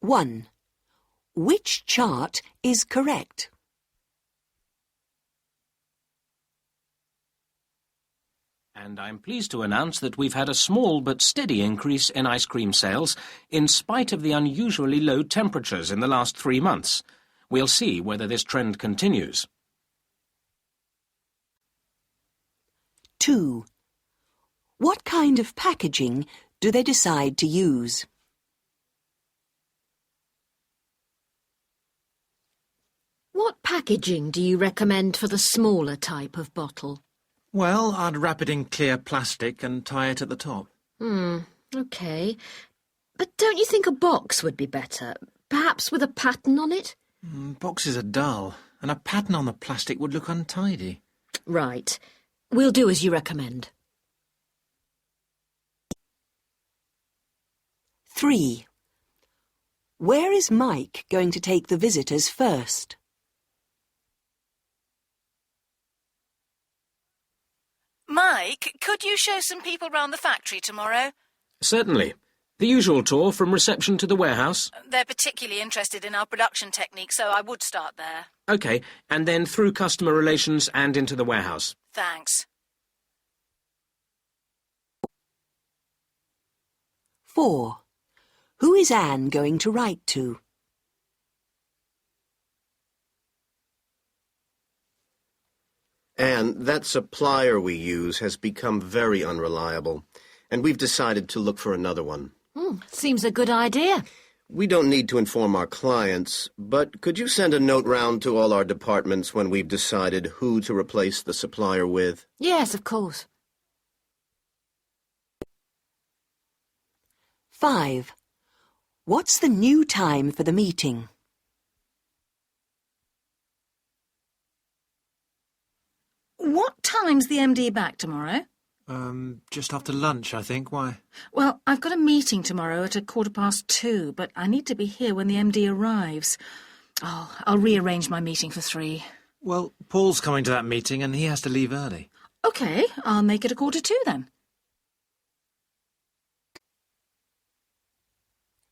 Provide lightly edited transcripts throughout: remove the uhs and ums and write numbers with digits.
1. Which chart is correct? And I'm pleased to announce that we've had a small but steady increase in ice cream sales in spite of the unusually low temperatures in the last 3 months. We'll see whether this trend continues. 2. What kind of packaging do they decide to use? What packaging do you recommend for the smaller type of bottle? Well, I'd wrap it in clear plastic and tie it at the top. OK. But don't you think a box would be better? Perhaps with a pattern on it? Boxes are dull, and a pattern on the plastic would look untidy. Right. We'll do as you recommend. 3. Where is Mike going to take the visitors first? Mike, could you show some people round the factory tomorrow? Certainly. The usual tour from reception to the warehouse? They're particularly interested in our production technique, so I would start there. OK, and then through customer relations and into the warehouse. Thanks. 4. Who is Anne going to write to? Anne, that supplier we use has become very unreliable, and we've decided to look for another one. Seems a good idea. We don't need to inform our clients, but could you send a note round to all our departments when we've decided who to replace the supplier with? Yes, of course. 5. What's the new time for the meeting? What time's the MD back tomorrow? Just after lunch, I think. Why? Well, I've got a meeting tomorrow at 2:15, but I need to be here when the MD arrives. Oh, I'll rearrange my meeting for 3. Well, Paul's coming to that meeting and he has to leave early. OK, I'll make it 2:45 then.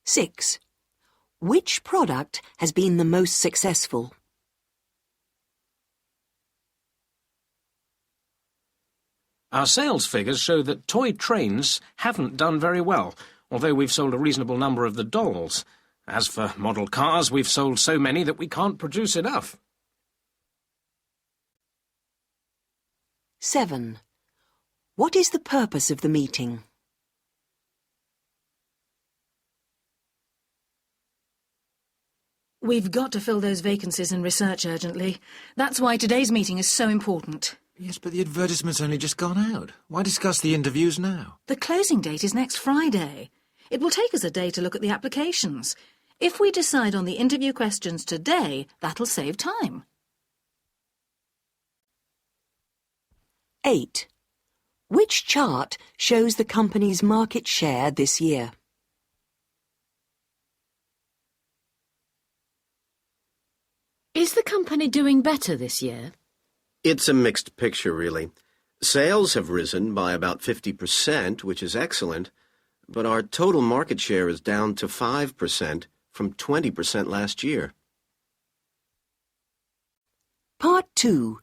6. Which product has been the most successful? Our sales figures show that toy trains haven't done very well, although we've sold a reasonable number of the dolls. As for model cars, we've sold so many that we can't produce enough. 7. What is the purpose of the meeting? We've got to fill those vacancies in research urgently. That's why today's meeting is so important. Yes, but the advertisement's only just gone out. Why discuss the interviews now? The closing date is next Friday. It will take us a day to look at the applications. If we decide on the interview questions today, that'll save time. 8. Which chart shows the company's market share this year? Is the company doing better this year? It's a mixed picture, really. Sales have risen by about 50%, which is excellent, but our total market share is down to 5% from 20% last year. Part 2.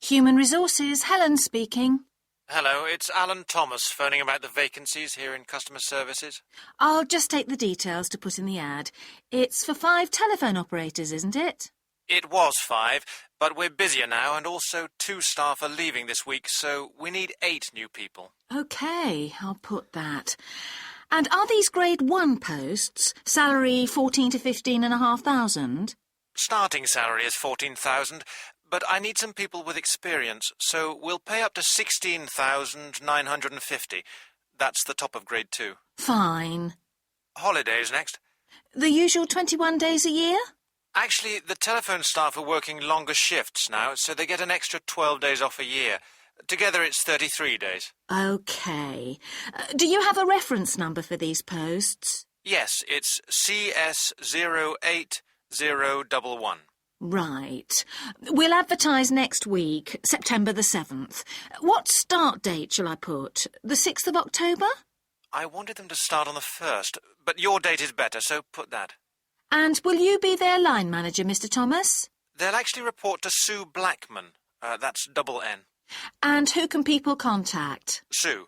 Human Resources, Helen speaking. Hello, it's Alan Thomas phoning about the vacancies here in Customer Services. I'll just take the details to put in the ad. It's for 5 telephone operators, isn't it? It was 5, but we're busier now, and also 2 staff are leaving this week, so we need 8 new people. OK, I'll put that. And are these grade 1 posts? Salary 14 to 15,500? Starting salary is 14,000, but I need some people with experience, so we'll pay up to 16,950. That's the top of grade 2. Fine. Holidays next. The usual 21 days a year? Actually, the telephone staff are working longer shifts now, so they get an extra 12 days off a year. Together it's 33 days. OK. Do you have a reference number for these posts? Yes, it's CS080011. Right. We'll advertise next week, September the 7th. What start date shall I put? The 6th of October? I wanted them to start on the 1st, but your date is better, so put that. And will you be their line manager, Mr. Thomas? They'll actually report to Sue Blackman. That's double N. And who can people contact? Sue.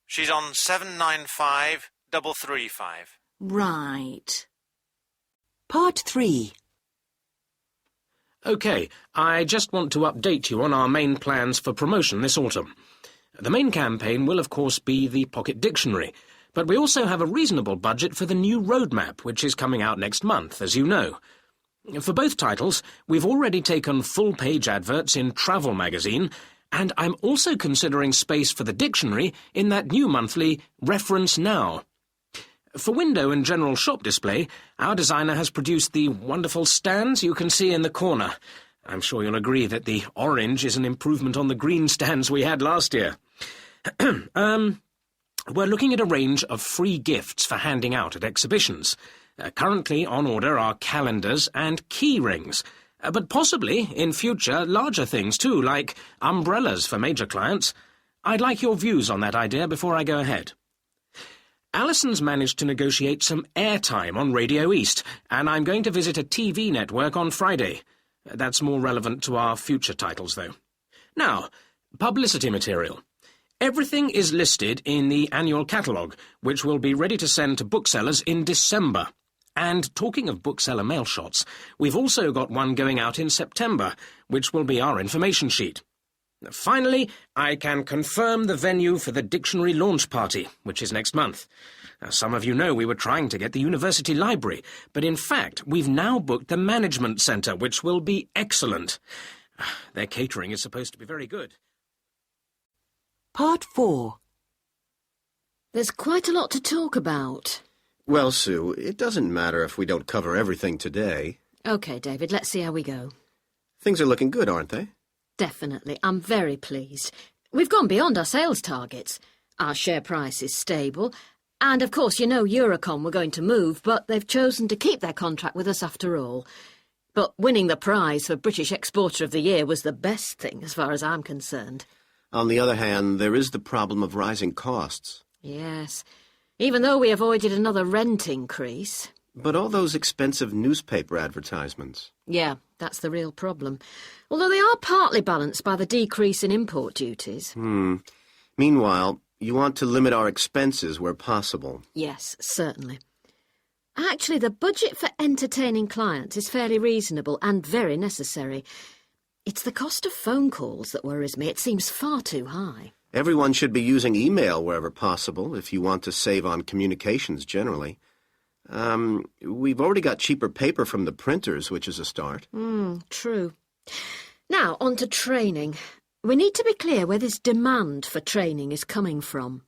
She's on 795-335. Right. Part 3. OK, I just want to update you on our main plans for promotion this autumn. The main campaign will, of course, be the Pocket Dictionary, but we also have a reasonable budget for the new roadmap, which is coming out next month, as you know. For both titles, we've already taken full-page adverts in Travel magazine, and I'm also considering space for the dictionary in that new monthly Reference Now. For window and general shop display, our designer has produced the wonderful stands you can see in the corner. I'm sure you'll agree that the orange is an improvement on the green stands we had last year. We're looking at a range of free gifts for handing out at exhibitions. Currently on order are calendars and key rings, but possibly, in future, larger things too, like umbrellas for major clients. I'd like your views on that idea before I go ahead. Alison's managed to negotiate some airtime on Radio East, and I'm going to visit a TV network on Friday. That's more relevant to our future titles, though. Now, publicity material. Everything is listed in the annual catalogue, which will be ready to send to booksellers in December. And talking of bookseller mail shots, we've also got one going out in September, which will be our information sheet. Finally, I can confirm the venue for the dictionary launch party, which is next month. Now, some of you know we were trying to get the university library, but in fact we've now booked the management centre, which will be excellent. Their catering is supposed to be very good. Part 4. There's quite a lot to talk about. Well, Sue, it doesn't matter if we don't cover everything today. OK, David, let's see how we go. Things are looking good, aren't they? Definitely. I'm very pleased. We've gone beyond our sales targets. Our share price is stable. And, of course, you know Eurocon were going to move, but they've chosen to keep their contract with us after all. But winning the prize for British Exporter of the Year was the best thing, as far as I'm concerned. On the other hand, there is the problem of rising costs. Yes. Even though we avoided another rent increase. But all those expensive newspaper advertisements. Yeah, that's the real problem. Although they are partly balanced by the decrease in import duties. Meanwhile, you want to limit our expenses where possible. Yes, certainly. Actually, the budget for entertaining clients is fairly reasonable and very necessary. It's the cost of phone calls that worries me. It seems far too high. Everyone should be using email wherever possible if you want to save on communications generally. We've already got cheaper paper from the printers, which is a start. True. Now, on to training. We need to be clear where this demand for training is coming from.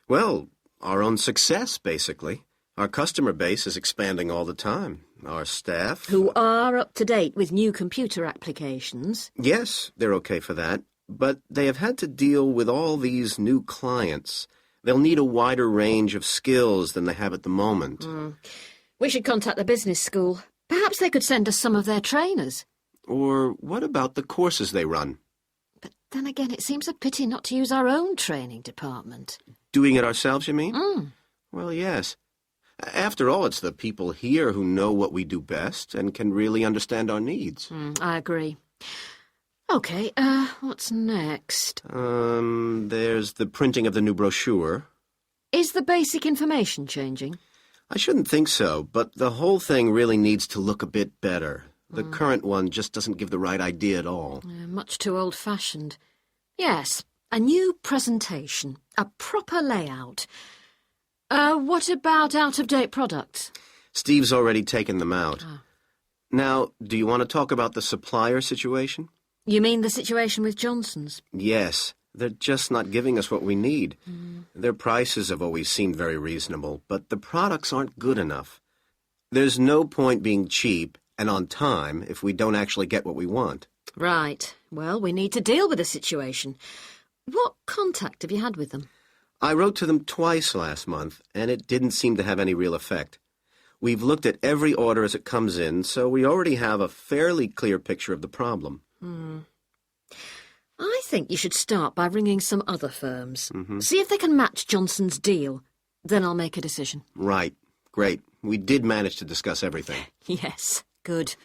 Well, our own success, basically. Our customer base is expanding all the time. Our staff... Who are up to date with new computer applications. Yes, they're okay for that. But they have had to deal with all these new clients. They'll need a wider range of skills than they have at the moment. We should contact the business school. Perhaps they could send us some of their trainers. Or what about the courses they run? But then again, it seems a pity not to use our own training department. Doing it ourselves, you mean? Well, yes. After all, it's the people here who know what we do best and can really understand our needs. I agree. OK, what's next? There's the printing of the new brochure. Is the basic information changing? I shouldn't think so, but the whole thing really needs to look a bit better. The current one just doesn't give the right idea at all. Much too old-fashioned. Yes, a new presentation, a proper layout. What about out-of-date products? Steve's already taken them out. Now, do you want to talk about the supplier situation? You mean the situation with Johnson's? Yes. They're just not giving us what we need. Their prices have always seemed very reasonable, but the products aren't good enough. There's no point being cheap and on time if we don't actually get what we want. Right. Well, we need to deal with the situation. What contact have you had with them? I wrote to them twice last month, and it didn't seem to have any real effect. We've looked at every order as it comes in, so we already have a fairly clear picture of the problem. I think you should start by ringing some other firms. See if they can match Johnson's deal. Then I'll make a decision. Right. Great. We did manage to discuss everything. Yes, good.